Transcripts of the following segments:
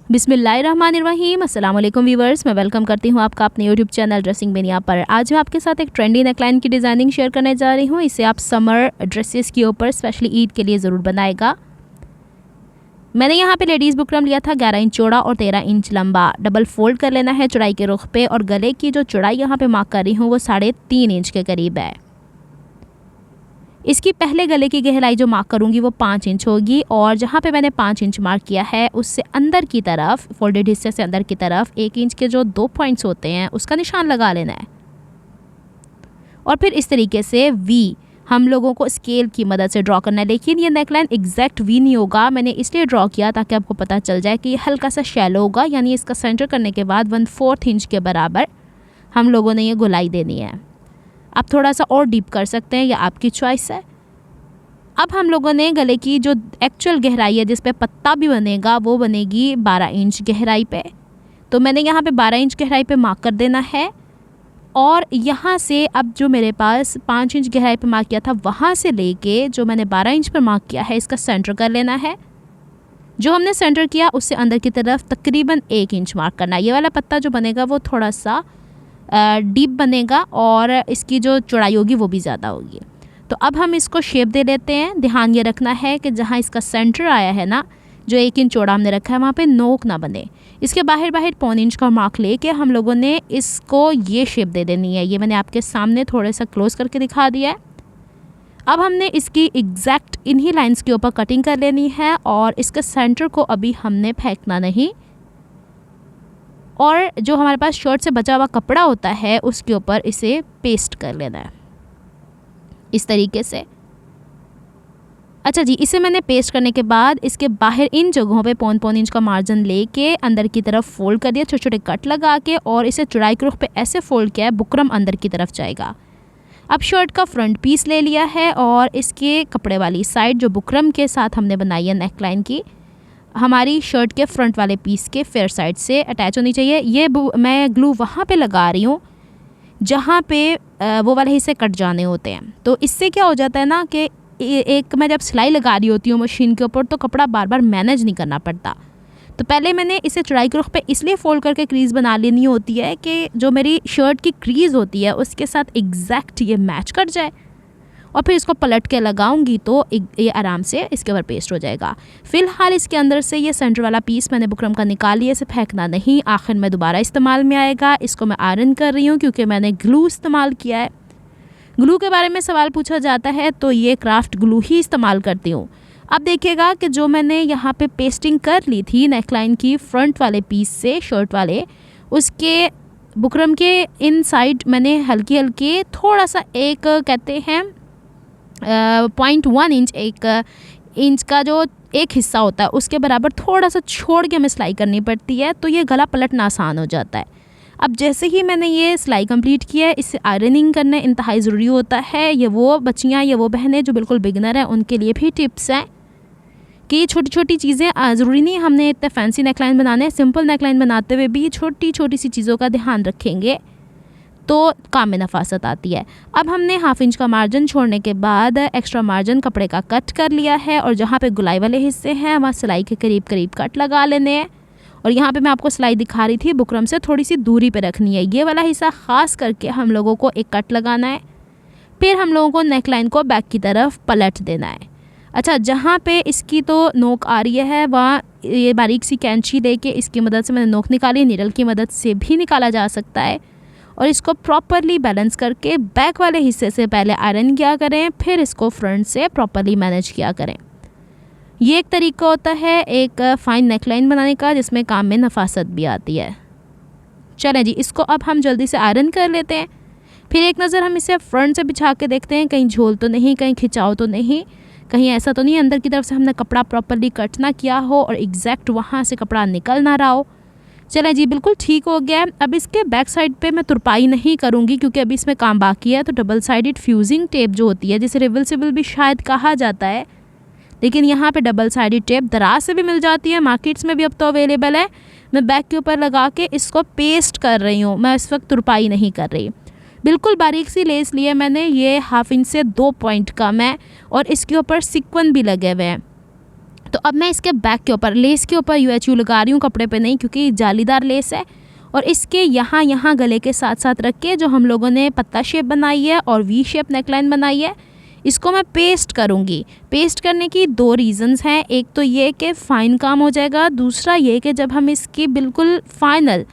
बिस्मिल्लाहिर्रहमानिर्रहीम। अस्सलाम वालेकुम व्यूवर्स, मैं वेलकम करती हूँ आपका अपने यूट्यूब चैनल ड्रेसिंग बेनिया पर। आज मैं आपके साथ एक ट्रेंडी नेकलाइन की डिज़ाइनिंग शेयर करने जा रही हूँ। इसे आप समर ड्रेसेस के ऊपर स्पेशली ईद के लिए ज़रूर बनाएगा। मैंने यहाँ पे लेडीज़ बुकरम लिया था 11 इंच चौड़ा और 13 इंच लंबा। डबल फोल्ड कर लेना है चौड़ाई के रुख पे, और गले की जो चौड़ाई यहाँ पे मार्क कर रही हूँ वो 3.5 इंच के करीब है। इसकी पहले गले की गहराई जो मार्क करूँगी वो 5 इंच होगी, और जहाँ पे मैंने 5 इंच मार्क किया है उससे अंदर की तरफ, फोल्डेड हिस्से से अंदर की तरफ 1 इंच के जो 2 पॉइंट्स होते हैं उसका निशान लगा लेना है। और फिर इस तरीके से वी हम लोगों को स्केल की मदद से ड्रॉ करना है। लेकिन ये नेकलाइन एग्जैक्ट वी नहीं होगा, मैंने इसलिए ड्रॉ किया ताकि आपको पता चल जाए कि ये हल्का सा शैलो होगा, यानी इसका सेंटर करने के बाद 1/4 इंच के बराबर हम लोगों ने ये गोलाई देनी है। आप थोड़ा सा और डीप कर सकते हैं, या आपकी चॉइस है। अब हम लोगों ने गले की जो एक्चुअल गहराई है जिस पे पत्ता भी बनेगा वो बनेगी 12 इंच गहराई पे। तो मैंने यहाँ पे 12 इंच गहराई पे मार्क कर देना है, और यहाँ से अब जो मेरे पास 5 इंच गहराई पे मार्क किया था वहाँ से लेके जो मैंने 12 इंच पर मार्क किया है इसका सेंटर कर लेना है। जो हमने सेंटर किया उससे अंदर की तरफ तकरीबन 1 इंच मार्क करना है। ये वाला पत्ता जो बनेगा वो थोड़ा सा डीप बनेगा, और इसकी जो चौड़ाई होगी वो भी ज़्यादा होगी। तो अब हम इसको शेप दे लेते हैं। ध्यान ये रखना है कि जहाँ इसका सेंटर आया है ना, जो 1 इंच चौड़ा हमने रखा है, वहाँ पे नोक ना बने। इसके बाहर 1 इंच का मार्क लेके हम लोगों ने इसको ये शेप दे देनी है। ये मैंने आपके सामने थोड़ा सा क्लोज करके दिखा दिया है। अब हमने इसकी एग्जैक्ट इन्हीं लाइंस के ऊपर कटिंग कर लेनी है, और इसके सेंटर को अभी हमने फेंकना नहीं, और जो हमारे पास शर्ट से बचा हुआ कपड़ा होता है उसके ऊपर इसे पेस्ट कर लेना है इस तरीके से। अच्छा जी, इसे मैंने पेस्ट करने के बाद इसके बाहर इन जगहों पे 1.5 इंच का मार्जिन लेके अंदर की तरफ फोल्ड कर दिया, छोटे छोटे कट लगा के, और इसे चौड़ाई के रुख पे ऐसे फोल्ड किया है बुकरम अंदर की तरफ जाएगा। अब शर्ट का फ्रंट पीस ले लिया है, और इसके कपड़े वाली साइड जो बुकरम के साथ हमने बनाई है नेकलाइन की, हमारी शर्ट के फ्रंट वाले पीस के फेयर साइड से अटैच होनी चाहिए। ये मैं ग्लू वहाँ पे लगा रही हूँ जहाँ पे वो वाले हिस्से कट जाने होते हैं। तो इससे क्या हो जाता है ना कि एक मैं जब सिलाई लगा रही होती हूँ मशीन के ऊपर तो कपड़ा बार बार मैनेज नहीं करना पड़ता। तो पहले मैंने इसे चौड़ाई के रुख पे इसलिए फोल्ड करके क्रीज़ बना लेनी होती है कि जो मेरी शर्ट की क्रीज़ होती है उसके साथ एग्जैक्ट ये मैच कर जाए, और फिर इसको पलट के लगाऊंगी तो ये आराम से इसके ऊपर पेस्ट हो जाएगा। फ़िलहाल इसके अंदर से ये सेंटर वाला पीस मैंने बुकरम का निकाल लिया, इसे फेंकना नहीं, आखिर में दोबारा इस्तेमाल में आएगा। इसको मैं आयरन कर रही हूँ क्योंकि मैंने ग्लू इस्तेमाल किया है। ग्लू के बारे में सवाल पूछा जाता है तो ये क्राफ्ट ग्लू ही इस्तेमाल करती हूँ। अब देखिएगा कि जो मैंने यहाँ पे पेस्टिंग कर ली थी नेकलाइन की फ्रंट वाले पीस से शर्ट वाले, उसके बुकरम के इन साइड मैंने हल्की हल्की थोड़ा सा एक कहते हैं 0.1 इंच, 1 इंच का जो एक हिस्सा होता है उसके बराबर थोड़ा सा छोड़ के हमें सिलाई करनी पड़ती है, तो ये गला पलटना आसान हो जाता है। अब जैसे ही मैंने ये सिलाई कंप्लीट किया है, इससे आयरनिंग करना इंतहाई ज़रूरी होता है। ये वो बच्चियाँ या वो बहनें जो बिल्कुल बिगिनर हैं उनके लिए भी टिप्स हैं कि छोटी छोटी चीज़ें, ज़रूरी नहीं हमने इतने फैंसी नेकलाइन बनाने हैं, सिंपल नेकलाइन बनाते हुए भी छोटी छोटी सी चीज़ों का ध्यान रखेंगे तो काम में नफासत आती है। अब हमने 1/2 इंच का मार्जिन छोड़ने के बाद एक्स्ट्रा मार्जिन कपड़े का कट कर लिया है, और जहाँ पे गुलाई वाले हिस्से हैं वहाँ सिलाई के करीब करीब कट लगा लेने हैं। और यहाँ पे मैं आपको सिलाई दिखा रही थी बुकरम से थोड़ी सी दूरी पे रखनी है। ये वाला हिस्सा ख़ास करके हम लोगों को एक कट लगाना है, फिर हम लोगों को नेकलाइन को बैक की तरफ पलट देना है। अच्छा, जहाँ पे इसकी तो नोक आ रही है वहाँ ये बारीक सी कैंची लेके इसकी मदद से मैंने नोक निकाली, निडल की मदद से भी निकाला जा सकता है, और इसको प्रॉपरली बैलेंस करके बैक वाले हिस्से से पहले आयरन किया करें, फिर इसको फ्रंट से प्रॉपरली मैनेज किया करें। ये एक तरीका होता है एक फ़ाइन नेकलाइन बनाने का जिसमें काम में नफासत भी आती है। चलें जी, इसको अब हम जल्दी से आयरन कर लेते हैं। फिर एक नज़र हम इसे फ्रंट से बिछा के देखते हैं, कहीं झोल तो नहीं, कहीं खिंचाव तो नहीं, कहीं ऐसा तो नहीं अंदर की तरफ से हमने कपड़ा प्रॉपरली कट ना किया हो और एग्जैक्ट वहाँ से कपड़ा निकल ना रहा हो। चलें जी, बिल्कुल ठीक हो गया है। अब इसके बैक साइड पे मैं तुरपाई नहीं करूँगी क्योंकि अभी इसमें काम बाकी है। तो डबल साइडेड फ्यूजिंग टेप जो होती है, जिसे रिवर्सिबल भी शायद कहा जाता है, लेकिन यहाँ पे डबल साइडेड टेप दराज से भी मिल जाती है, मार्केट्स में भी अब तो अवेलेबल है। मैं बैक के ऊपर लगा के इसको पेस्ट कर रही हूँ, मैं इस वक्त तुरपाई नहीं कर रही। बिल्कुल बारीक सी लेस ली है मैंने, ये 1/2 इंच से 2 पॉइंट कम है, और इसके ऊपर सिक्वन भी लगे हुए हैं। तो अब मैं इसके बैक के ऊपर, लेस के ऊपर UHU लगा रही हूँ, कपड़े पे नहीं, क्योंकि जालीदार लेस है। और इसके यहाँ गले के साथ साथ रख के जो हम लोगों ने पत्ता शेप बनाई है और V शेप नेकलाइन बनाई है, इसको मैं पेस्ट करूँगी। पेस्ट करने की 2 रीज़न्स हैं। एक तो ये कि फ़ाइन काम हो जाएगा, दूसरा ये कि जब हम इसकी बिल्कुल फाइनल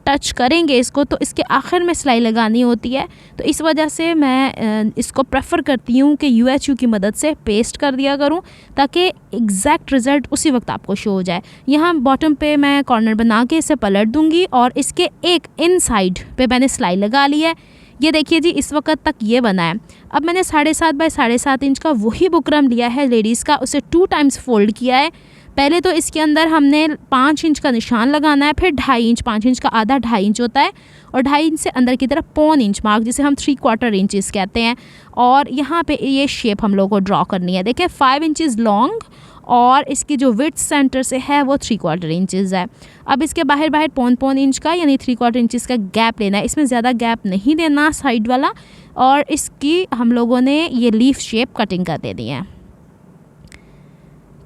टच करेंगे इसको, तो इसके आखिर में सिलाई लगानी होती है। तो इस वजह से मैं इसको प्रेफर करती हूँ कि UHU की मदद से पेस्ट कर दिया करूँ, ताकि एग्जैक्ट रिज़ल्ट उसी वक्त आपको शो हो जाए। यहाँ बॉटम पे मैं कॉर्नर बना के इसे पलट दूँगी और इसके एक इन साइड पे मैंने सिलाई लगा ली है। ये देखिए जी, इस वक्त तक ये बना है। अब मैंने 7.5 बाय 7.5 इंच का वही बुकरम लिया है लेडीज़ का, उसे 2 टाइम्स फोल्ड किया है। पहले तो इसके अंदर हमने 5 इंच का निशान लगाना है, फिर 2.5 इंच, 5 इंच का आधा 2.5 इंच होता है, और 2.5 इंच से अंदर की तरफ 1.25 इंच मार्क, जिसे हम 3/4 इंचेस कहते हैं। और यहाँ पे ये शेप हम लोग को ड्रॉ करनी है। देखिए 5 इंचेस लॉन्ग और इसकी जो विड्थ सेंटर से है वो 3/4 इंचेस है। अब इसके बाहर 1.25 इंच का यानी 3/4 इंचेस का गैप लेना है। इसमें ज़्यादा गैप नहीं देना साइड वाला, और इसकी हम लोगों ने ये लीफ शेप कटिंग कर देनी है।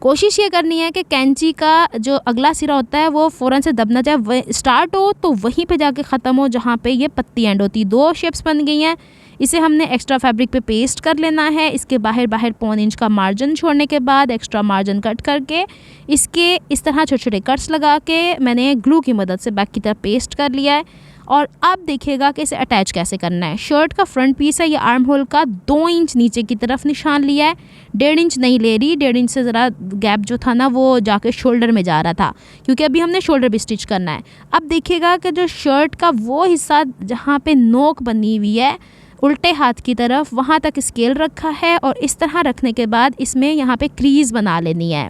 कोशिश ये करनी है कि कैंची का जो अगला सिरा होता है वो फ़ौरन से दब ना जाए, स्टार्ट हो तो वहीं पे जाके ख़त्म हो जहाँ पे ये पत्ती एंड होती। 2 शेप्स बन गई हैं। इसे हमने एक्स्ट्रा फैब्रिक पे पेस्ट कर लेना है। इसके बाहर 1.25 इंच का मार्जिन छोड़ने के बाद एक्स्ट्रा मार्जिन कट करके इसके इस तरह छोटे छोटे कट्स लगा के मैंने ग्लू की मदद से बैक की तरफ पेस्ट कर लिया है। और अब देखिएगा कि इसे अटैच कैसे करना है। शर्ट का फ्रंट पीस है, ये आर्म होल का 2 इंच नीचे की तरफ निशान लिया है। 1.5 इंच नहीं ले रही, 1.5 इंच से ज़रा गैप जो था ना वो जाके शोल्डर में जा रहा था, क्योंकि अभी हमने शोल्डर भी स्टिच करना है। अब देखिएगा कि जो शर्ट का वो हिस्सा जहाँ पे नोक बनी हुई है उल्टे हाथ की तरफ, वहाँ तक स्केल रखा है, और इस तरह रखने के बाद इसमें यहाँ पे क्रीज़ बना लेनी है।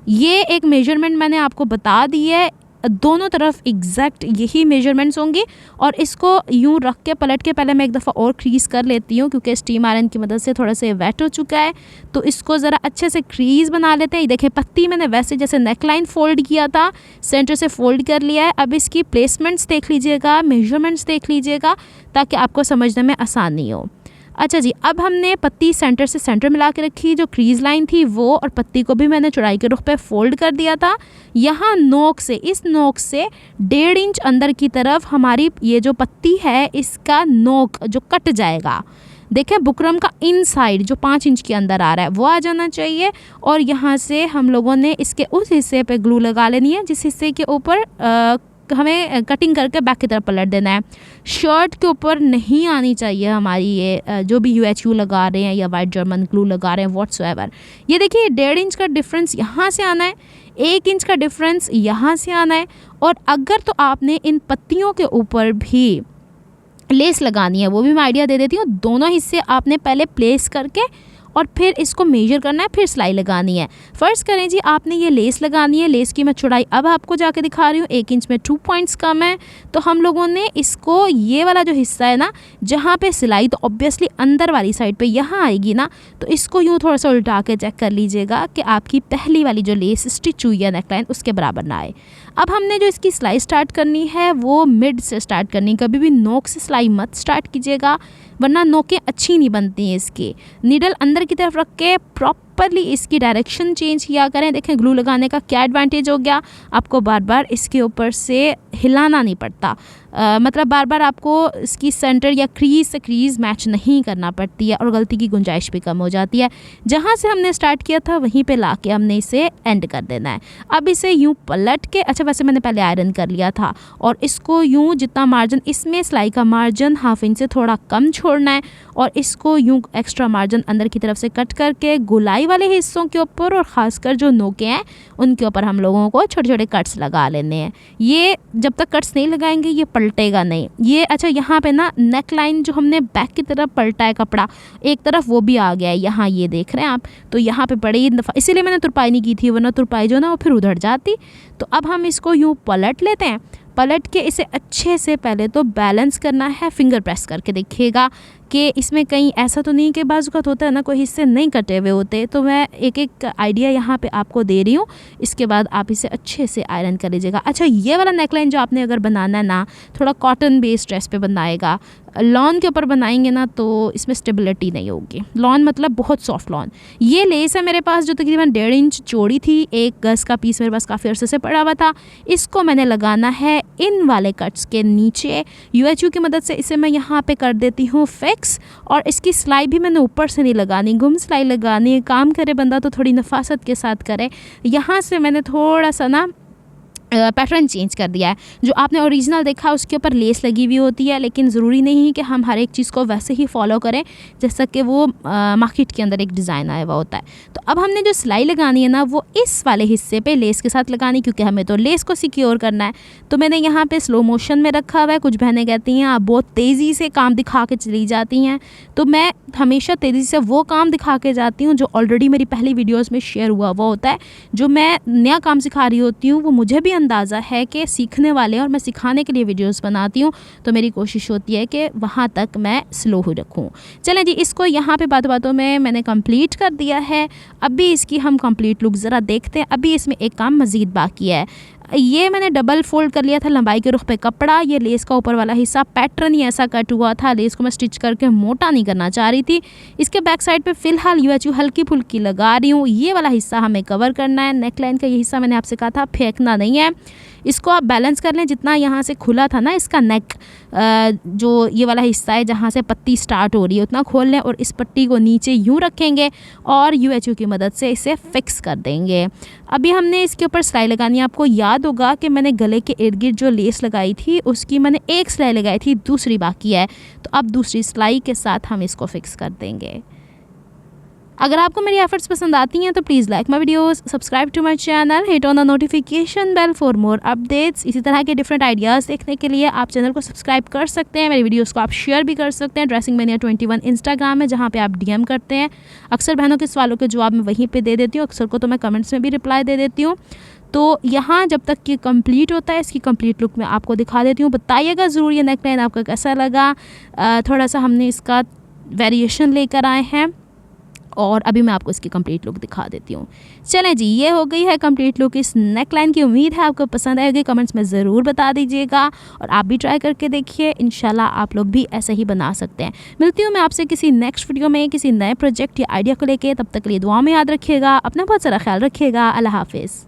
ये एक मेजरमेंट मैंने आपको बता दी है, दोनों तरफ एग्जैक्ट यही मेजरमेंट्स होंगी। और इसको यूँ रख के पलट के पहले मैं एक दफ़ा और क्रीज़ कर लेती हूँ, क्योंकि स्टीम आयरन की मदद से थोड़ा सा वेट हो चुका है। तो इसको ज़रा अच्छे से क्रीज़ बना लेते हैं। देखिए पत्ती मैंने वैसे जैसे नेकलाइन फ़ोल्ड किया था, सेंटर से फ़ोल्ड कर लिया है। अब इसकी प्लेसमेंट्स देख लीजिएगा, मेजरमेंट्स देख लीजिएगा, ताकि आपको समझने में आसानी हो। अच्छा जी, अब हमने पत्ती सेंटर से सेंटर मिला के रखी, जो क्रीज़ लाइन थी वो, और पत्ती को भी मैंने चौड़ाई के रुख पे फ़ोल्ड कर दिया था। यहाँ नोक से, इस नोक से 1.5 इंच अंदर की तरफ हमारी ये जो पत्ती है इसका नोक जो कट जाएगा। देखिए बुकरम का इनसाइड जो 5 इंच के अंदर आ रहा है वो आ जाना चाहिए। और यहाँ से हम लोगों ने इसके उस हिस्से पे ग्लू लगा लेनी है जिस हिस्से के ऊपर हमें कटिंग करके बैक की तरफ पलट देना है। शर्ट के ऊपर नहीं आनी चाहिए हमारी ये जो भी UHU लगा रहे हैं या वाइट जर्मन ग्लू लगा रहे हैं व्हाट्सएवर। ये देखिए 1.5 इंच का डिफरेंस यहाँ से आना है, 1 इंच का डिफरेंस यहाँ से आना है। और अगर तो आपने इन पत्तियों के ऊपर भी लेस लगानी है, वो भी मैं आइडिया दे देती हूँ। दोनों हिस्से आपने पहले प्लेस करके और फिर इसको मेजर करना है, फिर सिलाई लगानी है। फ़र्ज़ करें जी आपने ये लेस लगानी है, लेस की मैं चौड़ाई अब आपको जाके दिखा रही हूँ, 1 इंच में 2 पॉइंट्स कम है। तो हम लोगों ने इसको, ये वाला जो हिस्सा है ना जहाँ पे सिलाई तो ऑब्वियसली अंदर वाली साइड पे यहाँ आएगी ना, तो इसको यूँ थोड़ा सा उल्टा के चेक कर लीजिएगा कि आपकी पहली वाली जो लेस स्टिच हुई है नेकलाइन उसके बराबर ना आए। अब हमने जो इसकी सिलाई स्टार्ट करनी है वो मिड से स्टार्ट करनी है। कभी भी नोक से सिलाई मत स्टार्ट कीजिएगा, वरना नोकें अच्छी नहीं बनती हैं इसकी। नीडल अंदर की तरफ रख के प्रॉपरली इसकी डायरेक्शन चेंज किया करें। देखें ग्लू लगाने का क्या एडवांटेज हो गया, आपको बार बार इसके ऊपर से हिलाना नहीं पड़ता। मतलब बार बार आपको इसकी सेंटर या क्रीज से क्रीज़ मैच नहीं करना पड़ती है, और गलती की गुंजाइश भी कम हो जाती है। जहाँ से हमने स्टार्ट किया था वहीं पे लाके हमने इसे एंड कर देना है। अब इसे यूँ पलट के, अच्छा वैसे मैंने पहले आयरन कर लिया था, और इसको यूँ जितना मार्जिन, इसमें सिलाई का मार्जिन 1/2 इंच से थोड़ा कम छोड़ना है, और इसको यूँ एक्स्ट्रा मार्जिन अंदर की तरफ से कट करके गुलाई वाले हिस्सों के ऊपर और ख़ासकर जो नोके हैं उनके ऊपर हम लोगों को छोटे छोटे कट्स लगा लेने हैं। ये जब तक कट्स नहीं लगाएंगे ये पलटेगा नहीं। ये अच्छा यहाँ पे ना नेक लाइन जो हमने बैक की तरफ पलटा है कपड़ा एक तरफ, वो भी आ गया है यहाँ, ये देख रहे हैं आप। तो यहाँ पे बड़ी दफ़ा इसीलिए मैंने तुरपाई नहीं की थी, वरना तुरपाई जो ना वो फिर उधर जाती। तो अब हम इसको यूँ पलट लेते हैं। पलट के इसे अच्छे से पहले तो बैलेंस करना है, फिंगर प्रेस करके देखिएगा कि इसमें कहीं ऐसा तो नहीं कि बाज़ होता है ना कोई हिस्से नहीं कटे हुए होते। तो मैं एक एक आइडिया यहाँ पे आपको दे रही हूँ, इसके बाद आप इसे अच्छे से आयरन कर लीजिएगा। अच्छा ये वाला नेकलाइन जो आपने अगर बनाना है ना, थोड़ा कॉटन बेस्ड ड्रेस पे बनाएगा, लॉन के ऊपर बनाएंगे ना तो इसमें स्टेबिलिटी नहीं होगी। लॉन मतलब बहुत सॉफ्ट लॉन। ये लेस है मेरे पास जो तकरीबन 1.5 इंच चौड़ी थी, एक गज़ का पीस मेरे पास काफ़ी अर्से से पड़ा हुआ था। इसको मैंने लगाना है इन वाले कट्स के नीचे। UHU की मदद से इसे मैं यहाँ पे कर देती हूँ फिक्स। और इसकी सिलाई भी मैंने ऊपर से नहीं लगानी, गुम सिलाई लगानी है। काम करे बंदा तो थोड़ी नफासत के साथ करे। यहाँ से मैंने थोड़ा सा ना पैटर्न चेंज कर दिया है। जो आपने ओरिजिनल देखा उसके ऊपर लेस लगी हुई होती है, लेकिन ज़रूरी नहीं है कि हम हर एक चीज़ को वैसे ही फॉलो करें जैसा कि वो मार्केट के अंदर एक डिज़ाइन आया हुआ होता है। तो अब हमने जो सिलाई लगानी है ना वो इस वाले हिस्से पे लेस के साथ लगानी, क्योंकि हमें तो लेस को सिक्योर करना है। तो मैंने यहाँ पे स्लो मोशन में रखा हुआ है। कुछ बहनें कहती हैं आप बहुत तेज़ी से काम दिखा के चली जाती हैं, तो मैं हमेशा तेज़ी से वो काम दिखा के जाती हूँ जो ऑलरेडी मेरी पहली वीडियोज़ में शेयर हुआ हुआ होता है। जो मैं नया काम सिखा रही होती हूँ वो मुझे भी अंदाज़ा है कि सीखने वाले हैं और मैं सिखाने के लिए वीडियोस बनाती हूँ, तो मेरी कोशिश होती है कि वहाँ तक मैं स्लो ही रखूँ। चलें जी, इसको यहाँ पे बातों में मैंने कंप्लीट कर दिया है। अभी इसकी हम कंप्लीट लुक ज़रा देखते हैं। अभी इसमें एक काम मज़ीद बाकी है। ये मैंने डबल फोल्ड कर लिया था लंबाई के रुख पे कपड़ा। ये लेस का ऊपर वाला हिस्सा पैटर्न ही ऐसा कट हुआ था। लेस को मैं स्टिच करके मोटा नहीं करना चाह रही थी। इसके बैक साइड पे फ़िलहाल UHU हल्की फुल्की लगा रही हूँ। ये वाला हिस्सा हमें कवर करना है। नेक लाइन का ये हिस्सा मैंने आपसे कहा था फेंकना नहीं है। इसको आप बैलेंस कर लें। जितना यहाँ से खुला था ना इसका नेक, जो ये वाला हिस्सा है जहाँ से पट्टी स्टार्ट हो रही है, उतना खोल लें और इस पट्टी को नीचे यूँ रखेंगे और UHU की मदद से इसे फिक्स कर देंगे। अभी हमने इसके ऊपर सिलाई लगानी है। आपको याद होगा कि मैंने गले के इर्द गिर्द जो लेस लगाई थी उसकी मैंने एक सिलाई लगाई थी, दूसरी बाकी है। तो अब दूसरी सिलाई के साथ हम इसको फिक्स कर देंगे। अगर आपको मेरी एफर्ट्स पसंद आती हैं तो please like my videos, subscribe to my channel, hit on the notification bell for more updates. इसी तरह के डिफरेंट आइडियाज़ देखने के लिए आप चैनल को सब्सक्राइब कर सकते हैं। मेरी वीडियोस को आप शेयर भी कर सकते हैं। ड्रेसिंग मैनिया 21 इंस्टाग्राम है जहाँ पे आप DM करते हैं। अक्सर बहनों के सवालों के जवाब मैं वहीं पर दे देती हूँ। अक्सर को तो मैं कमेंट्स में भी रिप्लाई दे देती हूँ। तो यहाँ जब तक ये कंप्लीट होता है इसकी कंप्लीट लुक मैं आपको दिखा देती हूँ। बताइएगा ज़रूर ये नेक लाइन आपका कैसा लगा। थोड़ा सा हमने इसका वेरिएशन लेकर आए हैं और अभी मैं आपको इसकी कंप्लीट लुक दिखा देती हूँ। चलें जी, ये हो गई है कंप्लीट लुक इस नेक लाइन की। उम्मीद है आपको पसंद आएगी। कमेंट्स में ज़रूर बता दीजिएगा और आप भी ट्राई करके देखिए। इंशाल्लाह आप लोग भी ऐसे ही बना सकते हैं। मिलती हूँ मैं आपसे किसी नेक्स्ट वीडियो में किसी नए प्रोजेक्ट या आइडिया को लेके। तब तक के लिए दुआ में याद रखिएगा। अपना बहुत सारा ख्याल रखिएगा। अल्लाह हाफिज़।